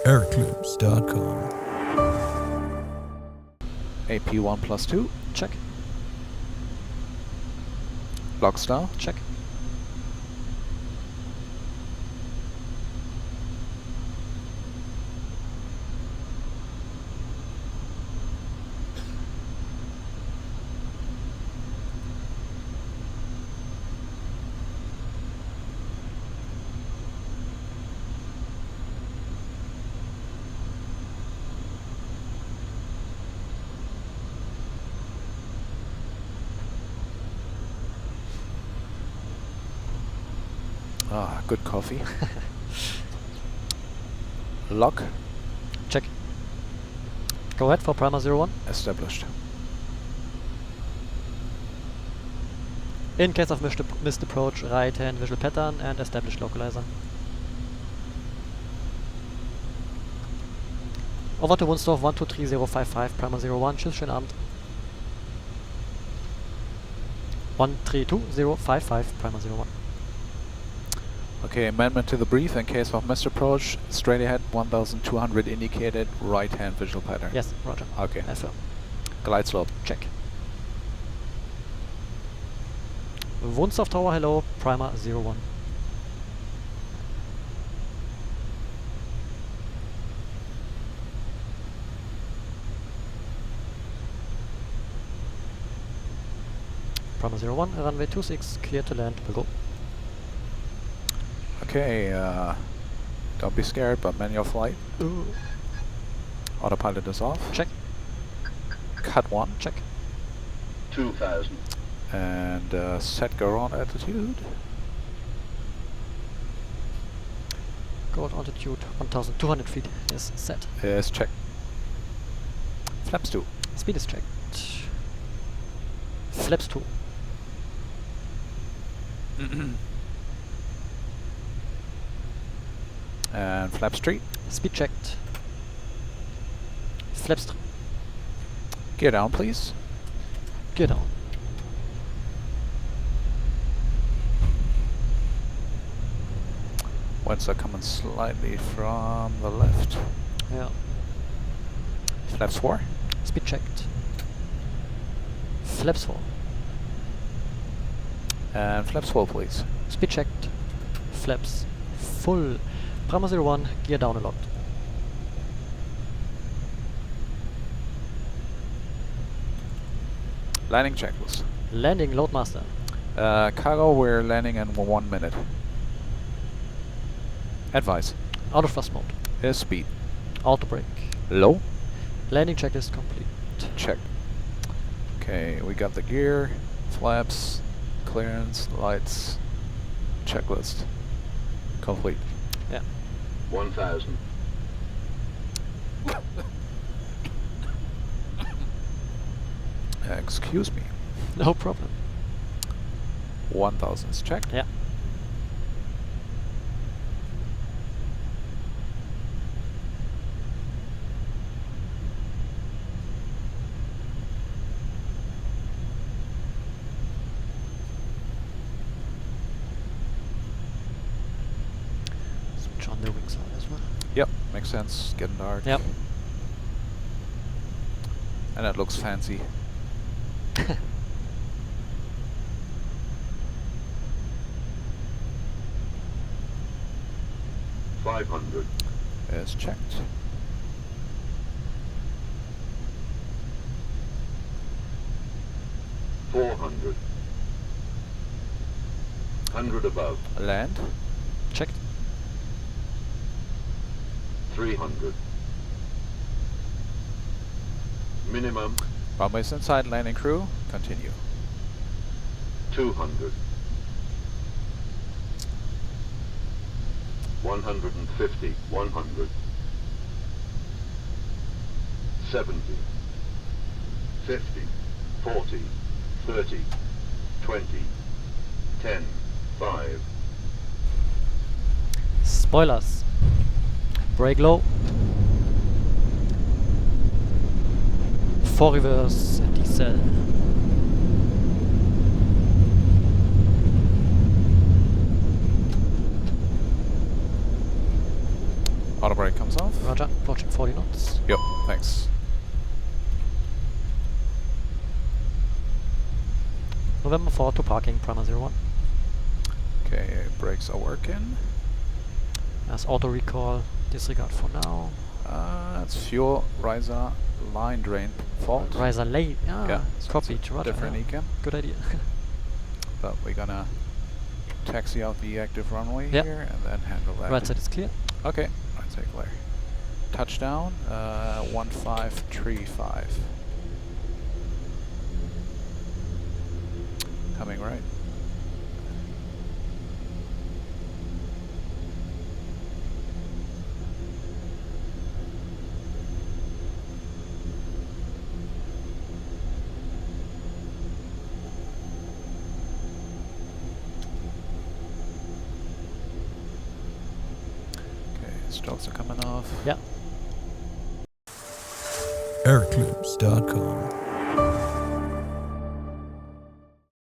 Air-Clips.com. AP1 plus 2. Check. Log star. Check. Ah, good coffee. Log. Check. Go ahead for primer 01. Established. In case of missed approach, right hand visual pattern and establish localizer. Over to Wunstorf 123055, primer 01, tschüss, schönen Abend. 132055, primer 01. Okay, amendment to the brief. In case of missed approach, straight ahead 1200 indicated, right hand visual pattern. Yes, roger. Okay. Affirm. Glide slope. Check. Wunstorf Tower, hello, primer 01. Primer 01, runway 26, clear to land, we'll go. Okay, don't be scared, but manual flight. Autopilot is off. Check. Cut 1. Check. 2000. And set go on altitude. Go at altitude 1200 feet is set. Is checked. Flaps 2. Speed is checked. Flaps 2. And flaps 3. Speed checked. Flaps 3. Gear down, please. Gear down. Winds are coming slightly from the left. Yeah. Flaps 4. Speed checked. Flaps 4. And flaps full, please. Speed checked. Flaps full. Primer 01, gear down and locked. Landing checklist. Landing loadmaster. Cargo, we're landing in 1 minute. Advice. Out of thrust mode. Is speed. Auto brake. Low. Landing checklist complete. Check. Okay, we got the gear, flaps, clearance, lights, checklist. Complete. Yeah. 1000. Excuse me. No problem. 1000 is checked. Yeah. Switch on the wing side as well. Yep, makes sense. Getting dark. Yep. And it looks fancy. 500. Is checked. $400. 100 above. Land. Checked. 300. Minimum. Runways inside, landing crew. Continue. 200. 150. 100. 70. 50. 40. 30. 20. 10. 5. Spoilers. Brake low. 4 reverse diesel. Auto brake comes off. Roger, approaching 40 knots. Yep, thanks. November 4 to parking, Prima 01. Okay, brakes are working. As auto recall, disregard for now. It's fuel riser line drain fault. Riser late, Yeah, so copied, it's a Roger. different ecam. Good idea. But we're gonna taxi out the active runway Yep. here and then handle that. Right side is clear. Okay, right side clear. Touchdown, 1535. Coming right. Strokes are coming off. Yeah. Airclips.com